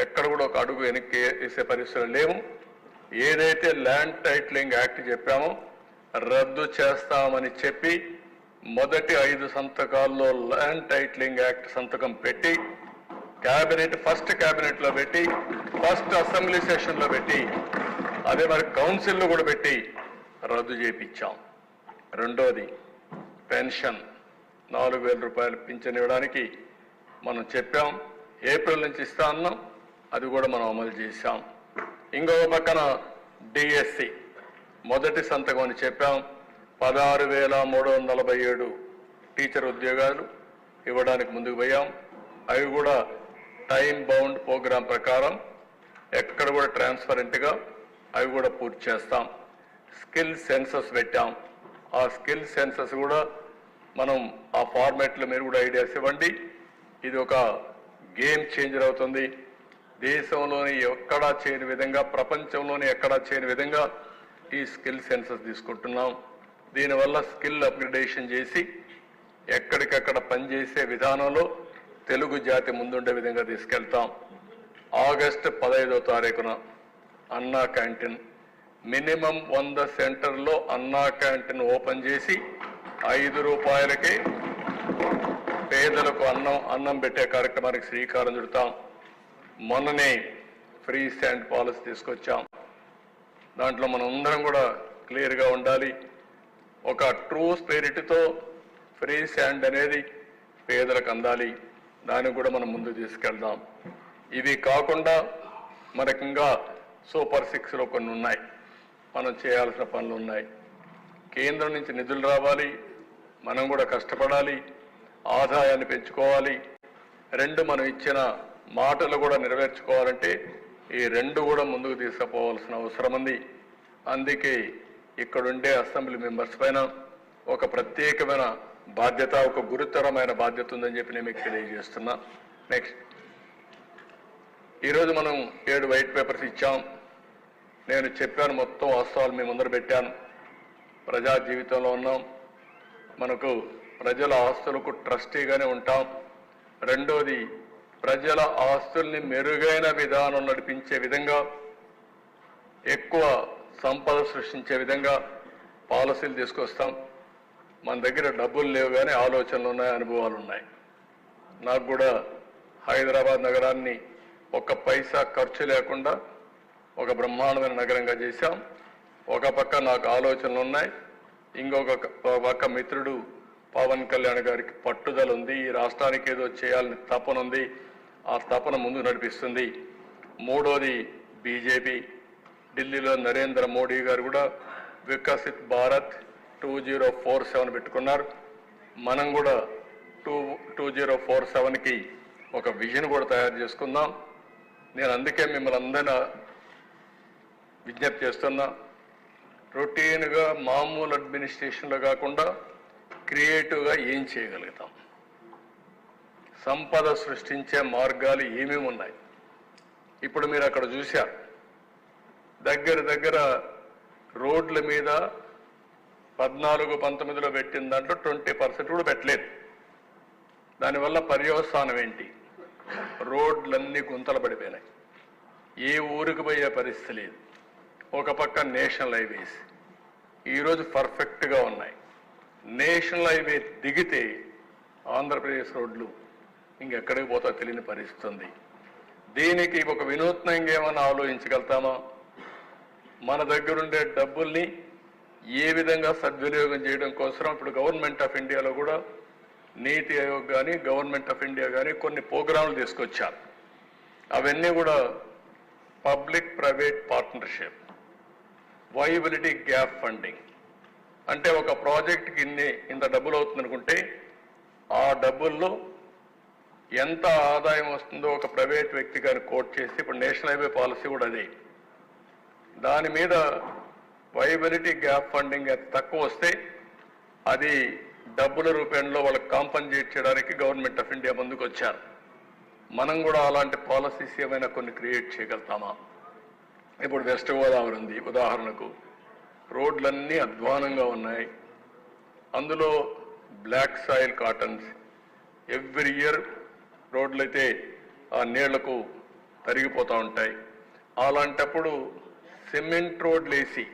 ఎక్కడ కూడా ఒక అడుగు వెనక్కి వేసే పరిస్థితులు లేవు. ఏదైతే ల్యాండ్ టైటిలింగ్ యాక్ట్ చెప్పామో రద్దు చేస్తామని చెప్పి మొదటి 5 సంతకాల్లో ల్యాండ్ టైటిలింగ్ యాక్ట్ సంతకం పెట్టి ఫస్ట్ క్యాబినెట్ లో పెట్టి ఫస్ట్ అసెంబ్లీ సెషన్ లో పెట్టి అదే మరి కౌన్సిల్లో కూడా పెట్టి రద్దు చేయించాం. రెండోది పెన్షన్ 4,000 రూపాయలు పింఛన్ ఇవ్వడానికి మనం చెప్పాం. ఏప్రిల్ నుంచి ఇస్తా అన్నాం, అది కూడా మనం అమలు చేశాం. ఇంకొక పక్కన డిఎస్సి మొదటి సంతకం అని చెప్పాం. 16,347 టీచర్ ఉద్యోగాలు ఇవ్వడానికి ముందుకు పోయాం. అవి కూడా టైం బౌండ్ ప్రోగ్రాం ప్రకారం ఎక్కడ కూడా ట్రాన్స్పరెంట్గా అవి కూడా పూర్తి చేస్తాం. స్కిల్ సెన్సస్ పెట్టాం. ఆ స్కిల్ సెన్సస్ కూడా మనం ఆ ఫార్మాట్లో మీరు కూడా ఐడియాస్ ఇవ్వండి. ఇది ఒక గేమ్ చేంజర్ అవుతుంది. దేశంలోని ఎక్కడా చేయని విధంగా, ప్రపంచంలోని ఎక్కడా చేయని విధంగా ఈ స్కిల్ సెన్సస్ తీసుకుంటున్నాం. దీనివల్ల స్కిల్ అప్గ్రేడేషన్ చేసి ఎక్కడికక్కడ పనిచేసే విధానంలో తెలుగు జాతి ముందుండే విధంగా తీసుకెళ్తాం. ఆగస్టు 15వ తారీఖున అన్నా క్యాంటీన్ మినిమం 100 సెంటర్లో అన్నా క్యాంటీన్ ఓపెన్ చేసి 5 రూపాయలకి పేదలకు అన్నం పెట్టే కార్యక్రమానికి శ్రీకారం చుడతాం. మొన్ననే ఫ్రీ స్టాండ్ పాలసీ తీసుకొచ్చాం. దాంట్లో మనం అందరం కూడా క్లియర్గా ఉండాలి. ఒక ట్రూ స్పిరిట్తో ఫ్రీ స్టాండ్ అనేది పేదలకు అందాలి. దానికి కూడా మనం ముందు తీసుకెళ్దాం. ఇవి కాకుండా మనకి ఇంకా సూపర్ 6లో కొన్ని ఉన్నాయి, మనం చేయాల్సిన పనులు ఉన్నాయి. కేంద్రం నుంచి నిధులు రావాలి, మనం కూడా కష్టపడాలి, ఆదాయాన్ని పెంచుకోవాలి. 2 మనం ఇచ్చిన మాటలు కూడా నెరవేర్చుకోవాలంటే ఈ 2 కూడా ముందుకు తీసుకుపోవాల్సిన అవసరం ఉంది. అందుకే ఇక్కడుండే అసెంబ్లీ మెంబర్స్ పైన ఒక ప్రత్యేకమైన బాధ్యత, ఒక గురుతరమైన బాధ్యత ఉందని చెప్పి నేను మీకు తెలియజేస్తున్నా. నెక్స్ట్, ఈరోజు మనం 7 వైట్ పేపర్స్ ఇచ్చాం. నేను చెప్పాను, మొత్తం వాస్తవాలు మీ ముందర పెట్టాను. ప్రజా జీవితంలో ఉన్నాం, మనకు ప్రజల ఆస్తులకు ట్రస్టీగానే ఉంటాం. రెండోది, ప్రజల ఆస్తుల్ని మెరుగైన విధానం నడిపించే విధంగా, ఎక్కువ సంపద సృష్టించే విధంగా పాలసీలు తీసుకొస్తాం. మన దగ్గర డబ్బులు లేవు కానీ ఆలోచనలు ఉన్నాయి, అనుభవాలు ఉన్నాయి. నాకు కూడా హైదరాబాద్ నగరాన్ని ఒక్క పైసా ఖర్చు లేకుండా ఒక బ్రహ్మాండమైన నగరంగా చేశాం. ఒక పక్క నాకు ఆలోచనలు ఉన్నాయి, ఇంకొక పక్క మిత్రుడు పవన్ కళ్యాణ్ గారికి పట్టుదల ఉంది. ఈ రాష్ట్రానికి ఏదో చేయాలని తపన ఉంది, ఆ తపన ముందు నడిపిస్తుంది. మూడోది బీజేపీ, ఢిల్లీలో నరేంద్ర మోడీ గారు కూడా వికసిత్ భారత్ 2047 పెట్టుకున్నారు. మనం కూడా 2047కి ఒక విజన్ కూడా తయారు చేసుకుందాం. నేను అందుకే మిమ్మల్ని అందరినీ విజ్ఞప్తి చేస్తున్నా, రొటీన్గా మామూలు అడ్మినిస్ట్రేషన్లో కాకుండా క్రియేటివ్గా ఏం చేయగలుగుతాం, సంపద సృష్టించే మార్గాలు ఏమేమి ఉన్నాయి. ఇప్పుడు మీరు అక్కడ చూశారు, దగ్గర రోడ్ల మీద 14-19లో పెట్టిన దాంట్లో 20% కూడా పెట్టలేదు. దానివల్ల పర్యవసానం ఏంటి? రోడ్లన్నీ గుంతలు పడిపోయినాయి, ఏ ఊరికి పోయే పరిస్థితి లేదు. ఒక పక్క నేషనల్ హైవేస్ ఈరోజు పర్ఫెక్ట్గా ఉన్నాయి. నేషనల్ హైవే దిగితే ఆంధ్రప్రదేశ్ రోడ్లు ఇంకెక్కడికి పోతా తెలియని పరిస్థితి ఉంది. దీనికి ఒక వినూత్నంగా ఏమైనా ఆలోచించగలుగుతామా? మన దగ్గరుండే డబ్బుల్ని ఏ విధంగా సద్వినియోగం చేయడం కోసం ఇప్పుడు గవర్నమెంట్ ఆఫ్ ఇండియాలో కూడా నీతి ఆయోగ్ కానీ గవర్నమెంట్ ఆఫ్ ఇండియా కానీ కొన్ని ప్రోగ్రాంలు తీసుకొచ్చారు. అవన్నీ కూడా public private partnership, viability gap funding. అంటే ఒక ప్రాజెక్ట్కి ఇంత డబ్బులు అవుతుందనుకుంటే ఆ డబ్బుల్లో ఎంత ఆదాయం వస్తుందో ఒక ప్రైవేట్ వ్యక్తి గారిని కోట్ చేసి, ఇప్పుడు నేషనల్ హైవే పాలసీ కూడా అదే. దాని మీద వైబిలిటీ గ్యాప్ ఫండింగ్ తక్కువ వస్తే అది డబ్బుల రూపంలో వాళ్ళకి కాంపన్సేట్ చేయడానికి గవర్నమెంట్ ఆఫ్ ఇండియా ముందుకు వచ్చారు. మనం కూడా అలాంటి పాలసీస్ ఏమైనా కొన్ని క్రియేట్ చేయగలుగుతామా? ఇప్పుడు వెస్ట్ గోదావరి ఉంది ఉదాహరణకు, రోడ్లన్నీ అధ్వానంగా ఉన్నాయి. అందులో black soil cottons every year రోడ్లైతే ఆ నీళ్లకు తరిగిపోతూ ఉంటాయి. అలాంటప్పుడు సిమెంట్ రోడ్లు వేసి